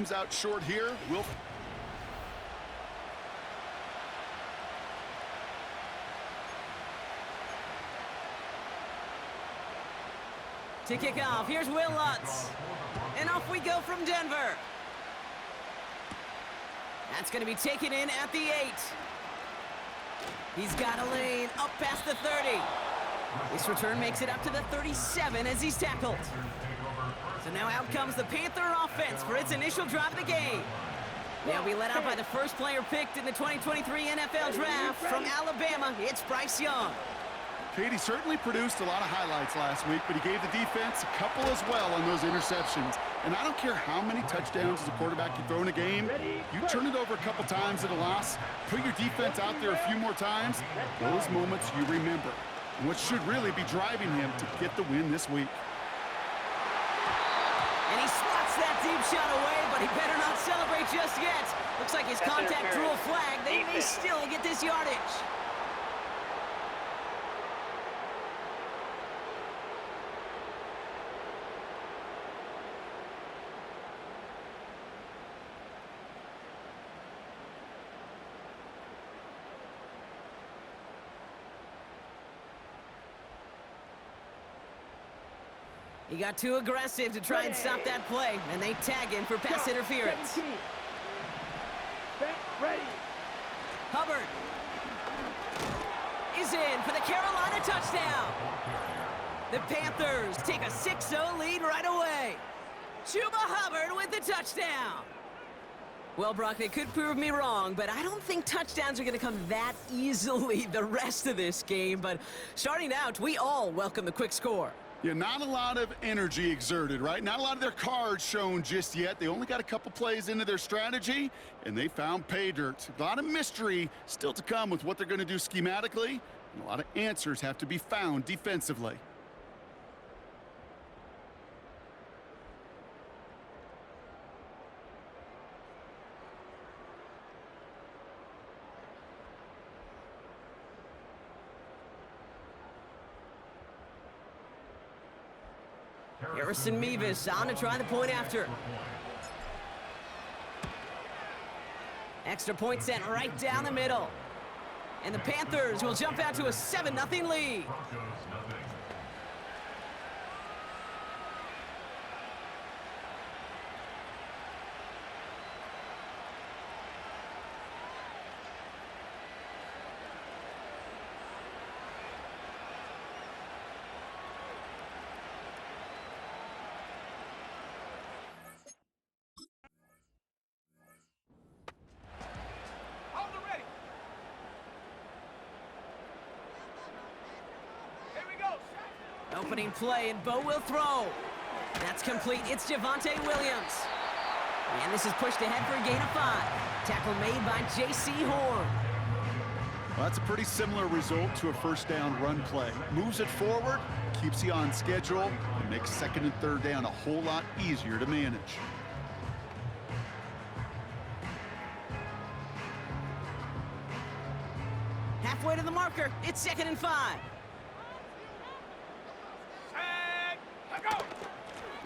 Comes out short here. To kick off, here's Will Lutz. And off we go from Denver. That's going to be taken in at the 8. He's got a lane up past the 30. This return makes it up to the 37 as he's tackled. So now out comes the Panther offense for its initial drive of the game. They'll be led out by the first player picked in the 2023 NFL Draft from Alabama. It's Bryce Young. Katie certainly produced a lot of highlights last week, but he gave the defense a couple as well on those interceptions. And I don't care how many touchdowns as a quarterback you throw in a game, you turn it over a couple times at a loss, put your defense out there a few more times, those moments you remember. And what should really be driving him to get the win this week. And he swats that deep shot away, but he better not celebrate just yet. Looks like his contact drew a flag. They may still get this yardage. He got too aggressive to try and stop that play, and they tag him for pass interference. Ready. Hubbard is in for the Carolina touchdown. The Panthers take a 6-0 lead right away. Chuba Hubbard with the touchdown. Well, Brock, they could prove me wrong, but I don't think touchdowns are going to come that easily the rest of this game. But starting out, we all welcome the quick score. Yeah, not a lot of energy exerted, right? Not a lot of their cards shown just yet. They only got a couple plays into their strategy, and they found pay dirt. A lot of mystery still to come with what they're going to do schematically, and a lot of answers have to be found defensively. Harrison Mevis on to try the point after. Extra point sent right down the middle. And the Panthers will jump out to a 7-0 lead. Opening play, and Bo will throw. That's complete. It's Javonte Williams. And this is pushed ahead for a gain of 5. Tackle made by J.C. Horn. Well, that's a pretty similar result to a first down run play. Moves it forward, keeps you on schedule, and makes second and third down a whole lot easier to manage. Halfway to the marker. It's 2nd and 5.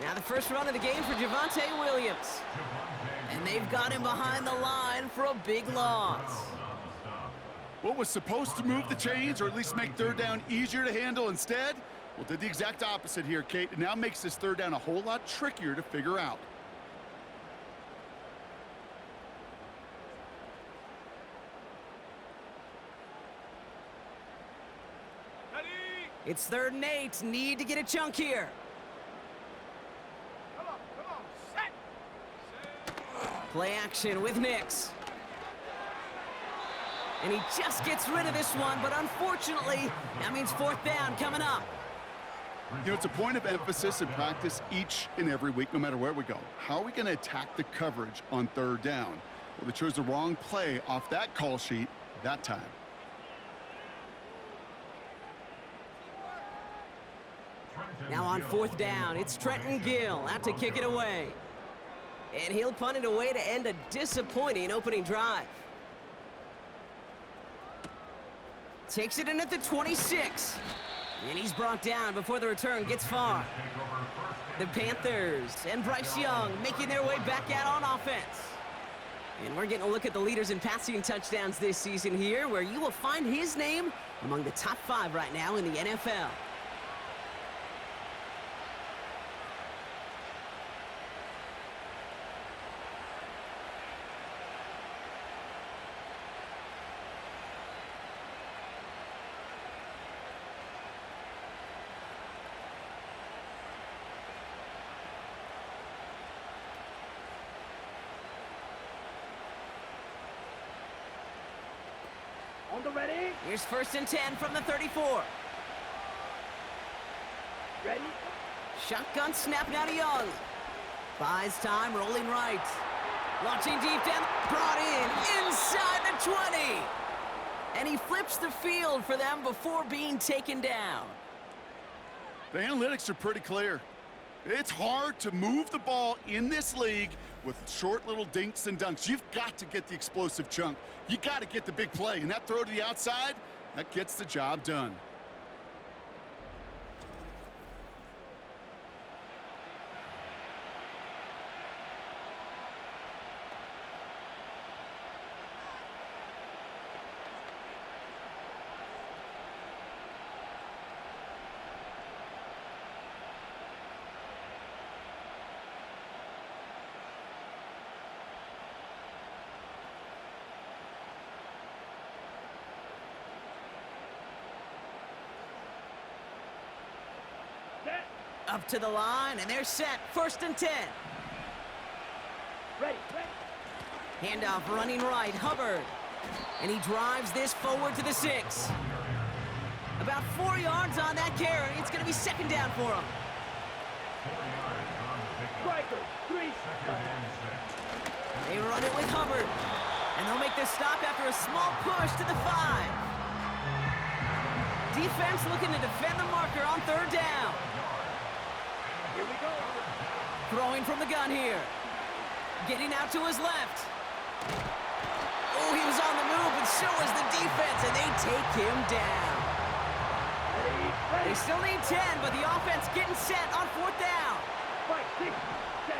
Now the first run of the game for Javonte Williams. And they've got him behind the line for a big loss. What was supposed to move the chains, or at least make third down easier to handle instead? Well, did the exact opposite here, Kate. It now makes this third down a whole lot trickier to figure out. It's 3rd and 8. Need to get a chunk here. Play action with Nix. And he just gets rid of this one, but unfortunately, that means 4th down coming up. You know, it's a point of emphasis in practice each and every week, no matter where we go. How are we going to attack the coverage on 3rd down? Well, they chose the wrong play off that call sheet that time. Now on 4th down, it's Trenton Gill out to kick it away. And he'll punt it away to end a disappointing opening drive. Takes it in at the 26. And he's brought down before the return gets far. The Panthers and Bryce Young making their way back out on offense. And we're getting a look at the leaders in passing touchdowns this season here, where you will find his name among the top 5 right now in the NFL. On the ready. Here's 1st and 10 from the 34. Ready. Shotgun snap now to Young. Buys time, rolling right. Launching deep down, brought in inside the 20. And he flips the field for them before being taken down. The analytics are pretty clear. It's hard to move the ball in this league with short little dinks and dunks. You've got to get the explosive chunk. You got to get the big play. And that throw to the outside, that gets the job done. Up to the line, and they're set. 1st and 10. Ready. Handoff running right, Hubbard. And he drives this forward to the 6. About 4 yards on that carry. It's going to be 2nd down for him. Strikers. 3. They run it with Hubbard. And they'll make the stop after a small push to the 5. Defense looking to defend the marker on 3rd down. Here we go. Throwing from the gun here. Getting out to his left. Oh, he was on the move, and so was the defense, and they take him down. Ready. They still need 10, but the offense getting set on 4th down. 5, 6, 10.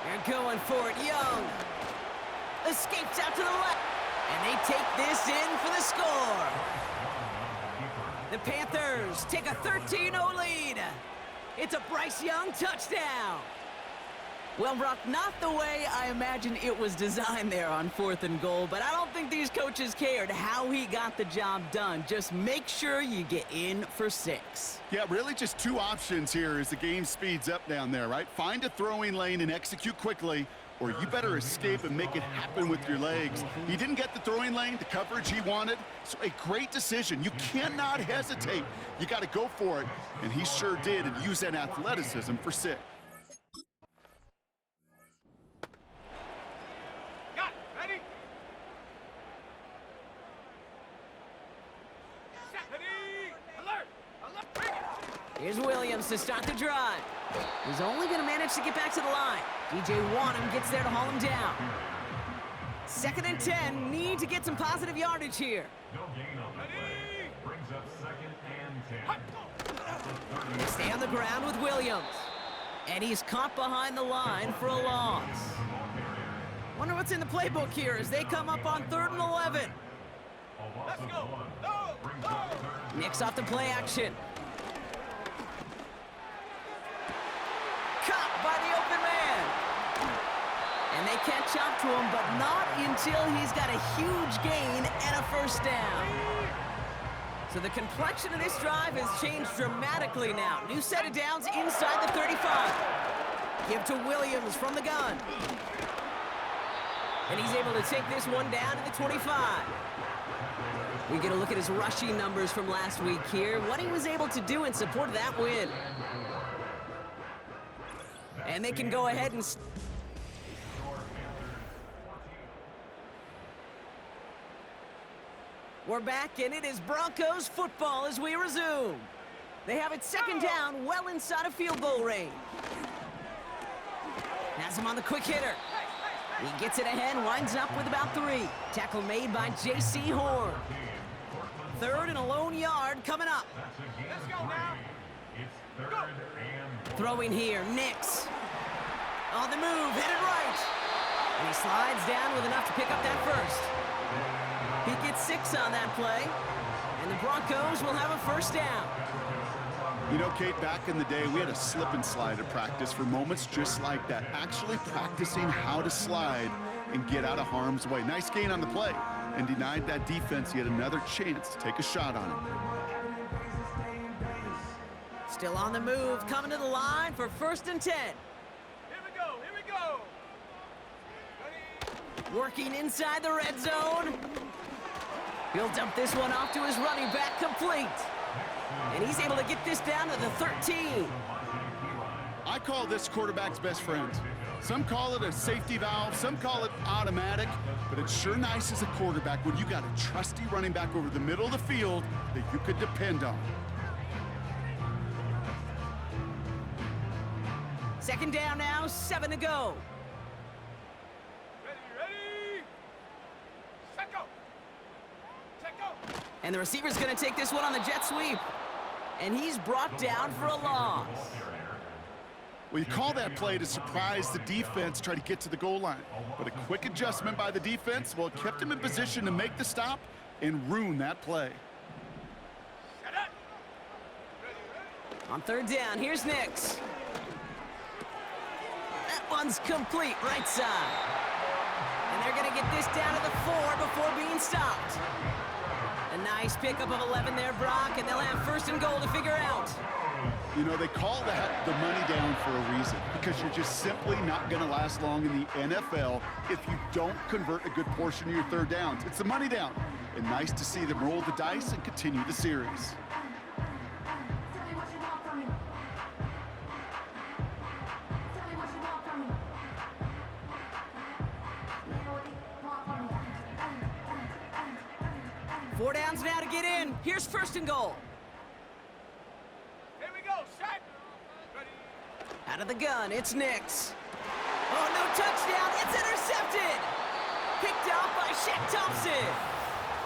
They're going for it. Young escapes out to the left, and they take this in for the score. The Panthers take a 13-0 lead. It's a Bryce Young touchdown. Well, Brock, not the way I imagined it was designed there on 4th and goal, but I don't think these coaches cared how he got the job done. Just make sure you get in for 6. Yeah, really just 2 options here as the game speeds up down there, right? Find a throwing lane and execute quickly, or you better escape and make it happen with your legs. He didn't get the throwing lane, the coverage he wanted, so a great decision. You cannot hesitate. You got to go for it, and he sure did, and use that athleticism for 6. Here's Williams to start the drive. He's only going to manage to get back to the line. DJ Wanham gets there to haul him down. 2nd and 10. Need to get some positive yardage here. No gain on the play. Brings up 2nd and 10. They stay on the ground with Williams. And he's caught behind the line for a loss. Wonder what's in the playbook here as they come up on 3rd and 11. Let's go. Go. Nicks off the play action. Caught by the open man. And they catch up to him, but not until he's got a huge gain and a 1st down. So the complexion of this drive has changed dramatically now. New set of downs inside the 35. Give to Williams from the gun. And he's able to take this one down to the 25. We get a look at his rushing numbers from last week here, what he was able to do in support of that win. And they can go ahead and... We're back, and it is Broncos football as we resume. They have it 2nd down, well inside of field goal range. Has him on the quick hitter. He gets it ahead, winds up with about 3. Tackle made by J.C. Horn. 3rd and a lone yard coming up. Let's go now. It's 3rd and Throwing here, Nix. On the move, headed right. And he slides down with enough to pick up that first. He gets 6 on that play. And the Broncos will have a first down. You know, Kate, back in the day, we had a slip and slide at practice for moments just like that. Actually practicing how to slide and get out of harm's way. Nice gain on the play. And denied that defense yet another chance to take a shot on him. Still on the move, coming to the line for 1st and 10. Here we go. Here we go. Ready? Working inside the red zone. He'll dump this one off to his running back, complete. And he's able to get this down to the 13. I call this quarterback's best friend. Some call it a safety valve, some call it automatic, but it's sure nice as a quarterback when you got a trusty running back over the middle of the field that you could depend on. 2nd down now, 7 to go. Ready? Set go. Set go. And the receiver's going to take this one on the jet sweep. And he's brought down for a loss. Well, you call that play to surprise the defense, try to get to the goal line. But a quick adjustment by the defense, well, it kept him in position to make the stop and ruin that play. Set up. Ready? On 3rd down, here's Nix. That one's complete, right side. And they're going to get this down to the 4 before being stopped. A nice pickup of 11 there, Brock, and they'll have 1st and goal to figure out. You know, they call that the money down for a reason, because you're just simply not going to last long in the NFL if you don't convert a good portion of your 3rd downs. It's the money down. And nice to see them roll the dice and continue the series. Four downs now to get in. Here's 1st and goal. Here we go. Set. Ready? Out of the gun, it's Nix. Oh, no touchdown. It's intercepted. Picked off by Shaq Thompson.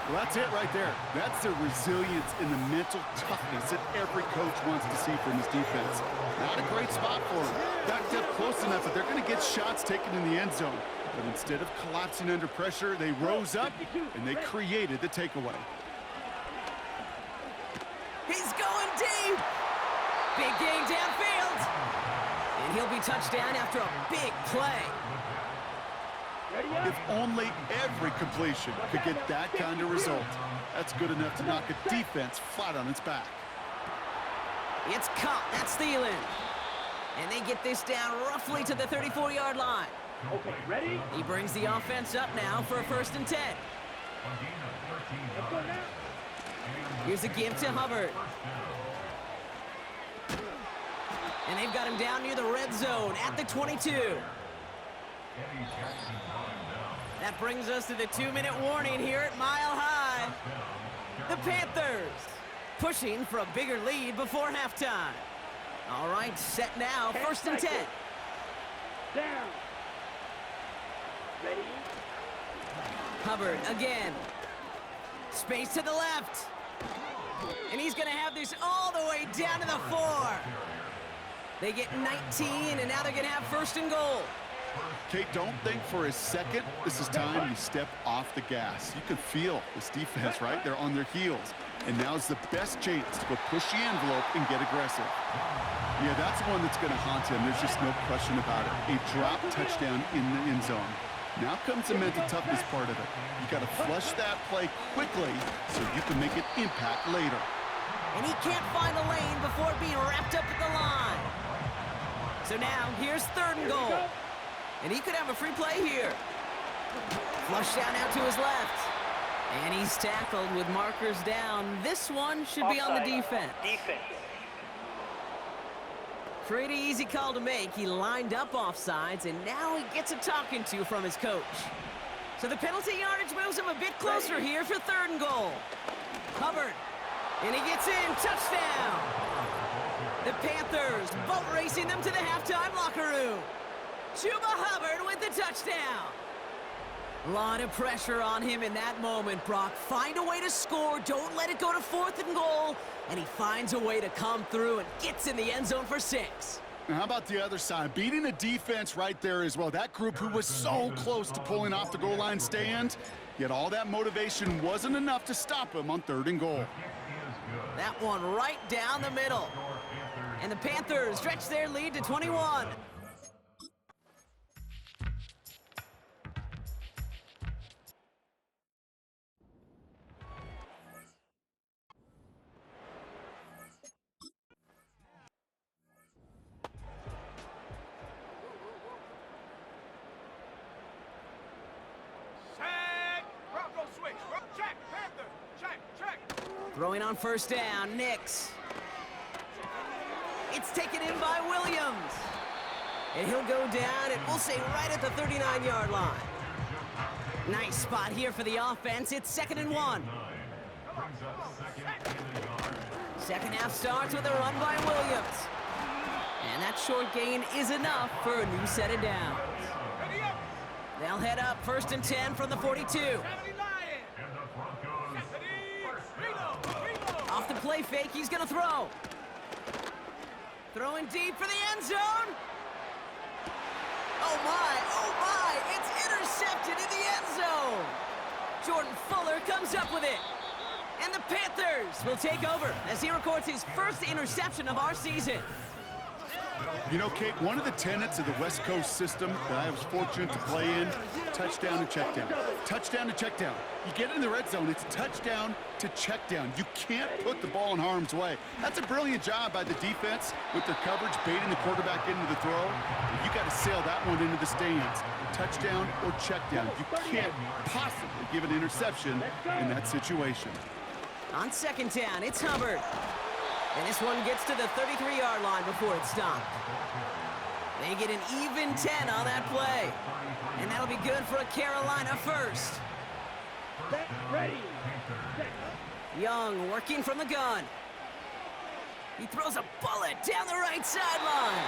Well, that's it right there. That's the resilience and the mental toughness that every coach wants to see from his defense. Not a great spot for him. Backed up close enough that they're going to get shots taken in the end zone. But instead of collapsing under pressure, they rose up and they created the takeaway. He's going deep. Big gain downfield. And he'll be touchdown after a big play. Ready up. If only every completion could get that kind of result. That's good enough to knock a defense flat on its back. It's caught. That's Thielen. And they get this down roughly to the 34-yard line. Okay, ready? He brings the offense up now for a 1st and 10. Let's go now. Here's a give to Hubbard. And they've got him down near the red zone at the 22. That brings us to the 2-minute warning here at Mile High. The Panthers pushing for a bigger lead before halftime. All right, set now, 1st and 10. Down. Ready? Hubbard again. Space to the left. And he's going to have this all the way down to the 4. They get 19, and now they're going to have 1st and goal. Kate, don't think for a second this is time you step off the gas. You can feel this defense, right? They're on their heels. And now's the best chance to go push the envelope and get aggressive. Yeah, that's one that's going to haunt him. There's just no question about it. A drop touchdown in the end zone. Now comes the mental toughness part of it. You got to flush that play quickly so you can make an impact later. And he can't find a lane before being wrapped up at the line. So now, here's 3rd and goal. And he could have a free play here. Flush down out to his left. And he's tackled with markers down. This one should be on the defense. Pretty easy call to make. He lined up offsides, and now he gets a talking to from his coach. So the penalty yardage moves him a bit closer here for 3rd and goal. Hubbard, and he gets in, touchdown. The Panthers boat racing them to the halftime locker room. Chuba Hubbard with the touchdown. A lot of pressure on him in that moment, Brock. Find a way to score. Don't let it go to 4th and goal. And he finds a way to come through and gets in the end zone for 6. And how about the other side? Beating a defense right there as well. That group who was so close to pulling off the goal line stand, yet all that motivation wasn't enough to stop him on 3rd and goal. That one right down the middle. And the Panthers stretch their lead to 21. Check. Bronco switch. Check. Panther. Check. Check. Throwing on 1st down, Nix. It's taken in by Williams. And he'll go down, and we'll say right at the 39-yard line. Nice spot here for the offense. It's 2nd and 1. Second half starts with a run by Williams. And that short gain is enough for a new set of downs. They'll head up 1st and 10 from the 42. Off the play fake, he's gonna throw. Throwing deep for the end zone. Oh my, it's intercepted in the end zone. Jordan Fuller comes up with it. And the Panthers will take over as he records his first interception of our season. You know, Kate, one of the tenets of the West Coast system that I was fortunate to play in, touchdown to check down. Touchdown to check down. You get in the red zone, it's touchdown to check down. You can't put the ball in harm's way. That's a brilliant job by the defense with their coverage, baiting the quarterback into the throw. You got to sail that one into the stands. Touchdown or check down. You can't possibly give an interception in that situation. On 2nd down, it's Hubbard. And this one gets to the 33-yard line before it's stopped. They get an even 10 on that play. And that'll be good for a Carolina first. Set. Ready. Set. Young working from the gun. He throws a bullet down the right sideline.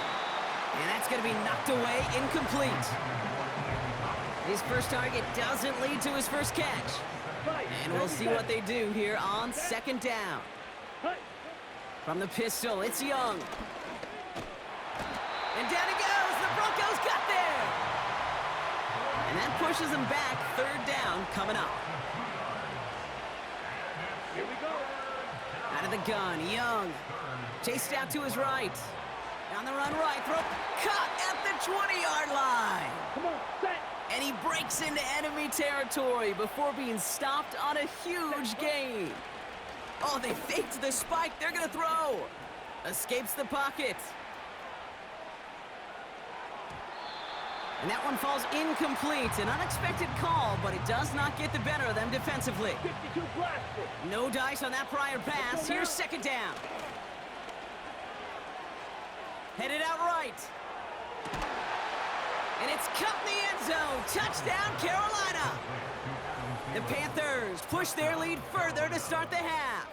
And that's going to be knocked away incomplete. His first target doesn't lead to his first catch. And we'll see what they do here on 2nd down. From the pistol, it's Young. And down he goes. The Broncos got there. And that pushes them back. 3rd down coming up. Here we go. Out of the gun, Young. Chased out to his right. On the run right, throw. Cut at the 20-yard line. Come on. Set. And he breaks into enemy territory before being stopped on a huge gain. Oh, they faked the spike. They're going to throw. Escapes the pocket. And that one falls incomplete. An unexpected call, but it does not get the better of them defensively. 52 blasted. No dice on that prior pass. Here's 2nd down. Headed out right. And it's cut in the end zone. Touchdown, Carolina. The Panthers push their lead further to start the half.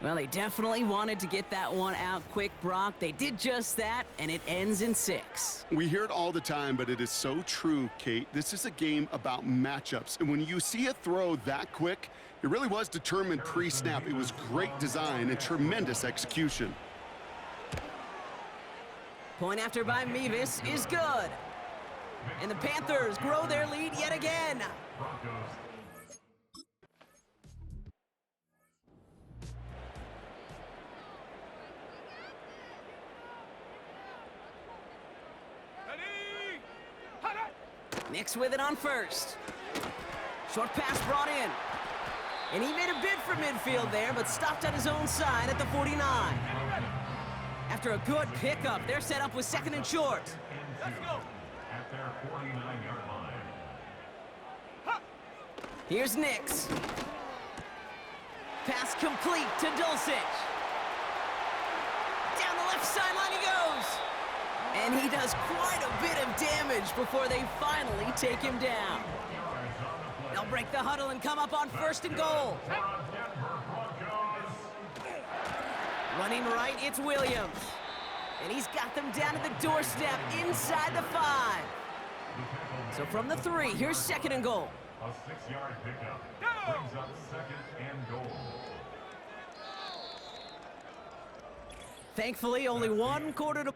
Well, they definitely wanted to get that one out quick, Brock. They did just that, and it ends in 6. We hear it all the time, but it is so true, Kate. This is a game about matchups. And when you see a throw that quick, it really was determined pre-snap. It was great design and tremendous execution. Point after by Mevis is good. And the Panthers grow their lead yet again. Nix with it on 1st. Short pass brought in. And he made a bid for midfield there, but stopped on his own side at the 49. After a good pickup, they're set up with 2nd and short. Let's go. At their 49-yard line. Here's Nix. Pass complete to Dulcich. Down the left sideline he goes. And he does quite a bit of damage before they finally take him down. They'll break the huddle and come up on 1st and goal. Running right, it's Williams. And he's got them down to the doorstep inside the 5. So from the 3, here's 2nd and goal. A 6-yard pickup brings up 2nd and goal. Thankfully, only 1 quarter to...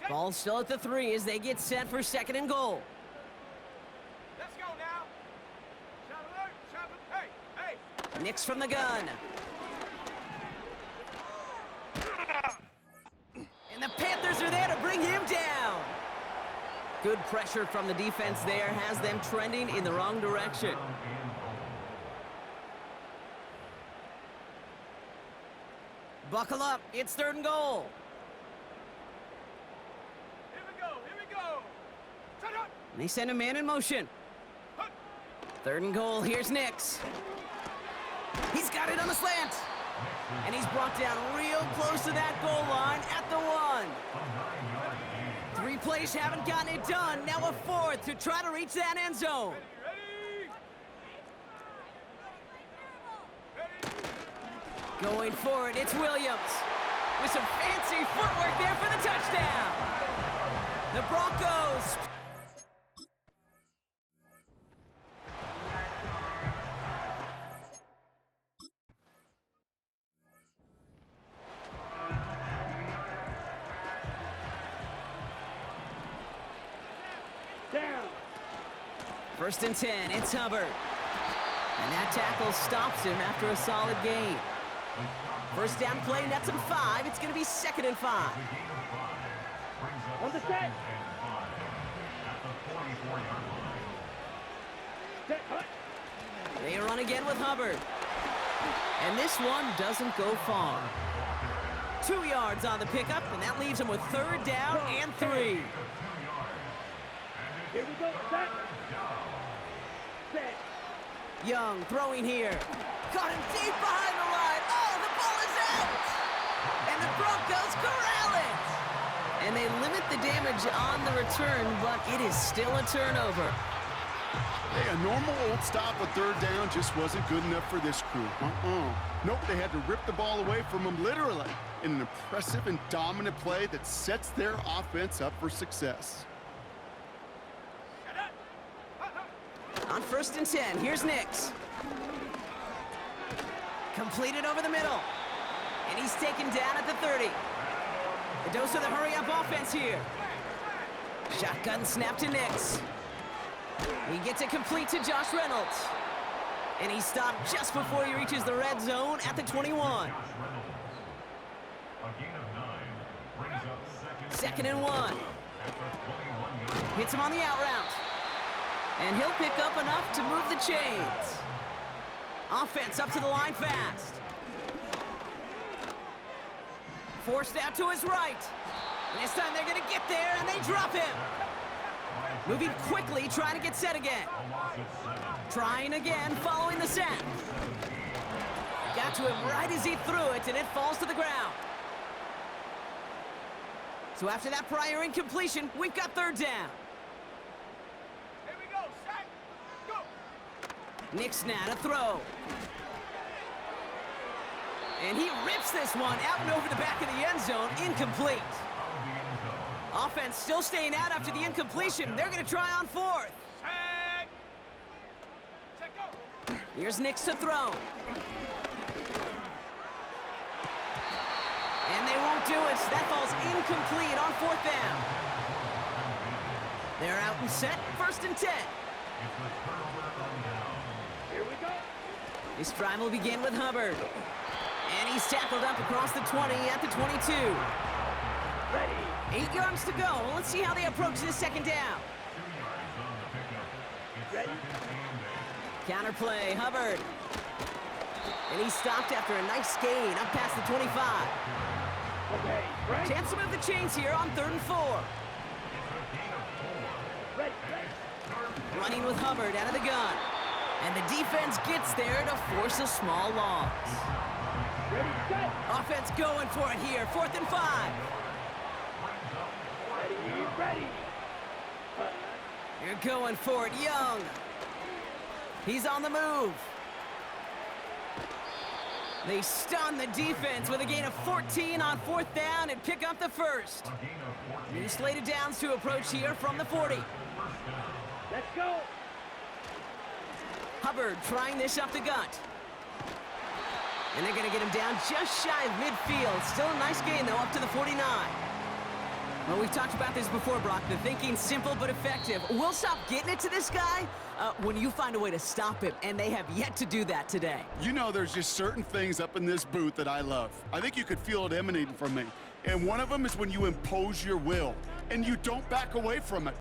Ball still at the 3 as they get set for 2nd and goal. Let's go now. Hey. Nix from the gun. And the Panthers are there to bring him down. Good pressure from the defense there has them trending in the wrong direction. Buckle up, it's 3rd and goal. Here we go. Shut up. And they send a man in motion. 3rd and goal, here's Nix. He's got it on the slant. And he's brought down real close to that goal line at the 1. 3 plays haven't gotten it done. Now a 4th to try to reach that end zone. Going for it, it's Williams. With some fancy footwork there for the touchdown. The Broncos. Down. 1st and 10, it's Hubbard. And that tackle stops him after a solid gain. 1st down play, nets him 5. It's going to be 2nd and 5. On the set. They run again with Hubbard. And this one doesn't go far. 2 yards on the pickup, and that leaves him with 3rd down and 3. Here we go. Set. Young throwing here. Got him deep behind the line. Oh, the ball is out! And the Broncos corral it! And they limit the damage on the return, but it is still a turnover. Hey, a normal old stop with 3rd down just wasn't good enough for this crew. Nope, they had to rip the ball away from them literally in an impressive and dominant play that sets their offense up for success. On 1st and 10, here's Nix. Completed over the middle. And he's taken down at the 30. The dose of the hurry-up offense here. Shotgun snap to Nix. He gets it complete to Josh Reynolds. And he's stopped just before he reaches the red zone at the 21. 2nd and 1. Hits him on the out route. And he'll pick up enough to move the chains. Offense up to the line fast. Forced out to his right. And this time they're going to get there, and they drop him. Moving quickly, trying to get set again. Trying again, following the set. Got to him right as he threw it, and it falls to the ground. So after that prior incompletion, we've got 3rd down. Here we go. Set. Go. Nix now to throw. And he rips this one out and over the back of the end zone, incomplete. Offense still staying out after the incompletion. They're going to try on 4th. Set. Set, go. Here's Nix to throw. And they won't do it. That falls incomplete on 4th down. They're out and set, 1st and 10. Here we go. This drive will begin with Hubbard. And he's tackled up across the 20 at the 22. Ready. 8 yards to go. Let's see how they approach this 2nd down. Ready. Counterplay, Hubbard. And he's stopped after a nice gain up past the 25. Okay. Right. Chance to move the chains here on 3rd and 4. Ready. Running with Hubbard out of the gun. And the defense gets there to force a small loss. Ready. Set. Offense going for it here, 4th and 5. Ready. You're going for it, Young. He's on the move. They stun the defense with a gain of 14 on 4th down and pick up the 1st. New slated downs to approach here from the 40. Let's go. Hubbard trying this up the gut. And they're going to get him down just shy of midfield. Still a nice gain, though, up to the 49. Well, we've talked about this before, Brock. The thinking's simple but effective. We'll stop getting it to this guy when you find a way to stop him, and they have yet to do that today. You know, there's just certain things up in this booth that I love. I think you could feel it emanating from me. And one of them is when you impose your will, and you don't back away from it.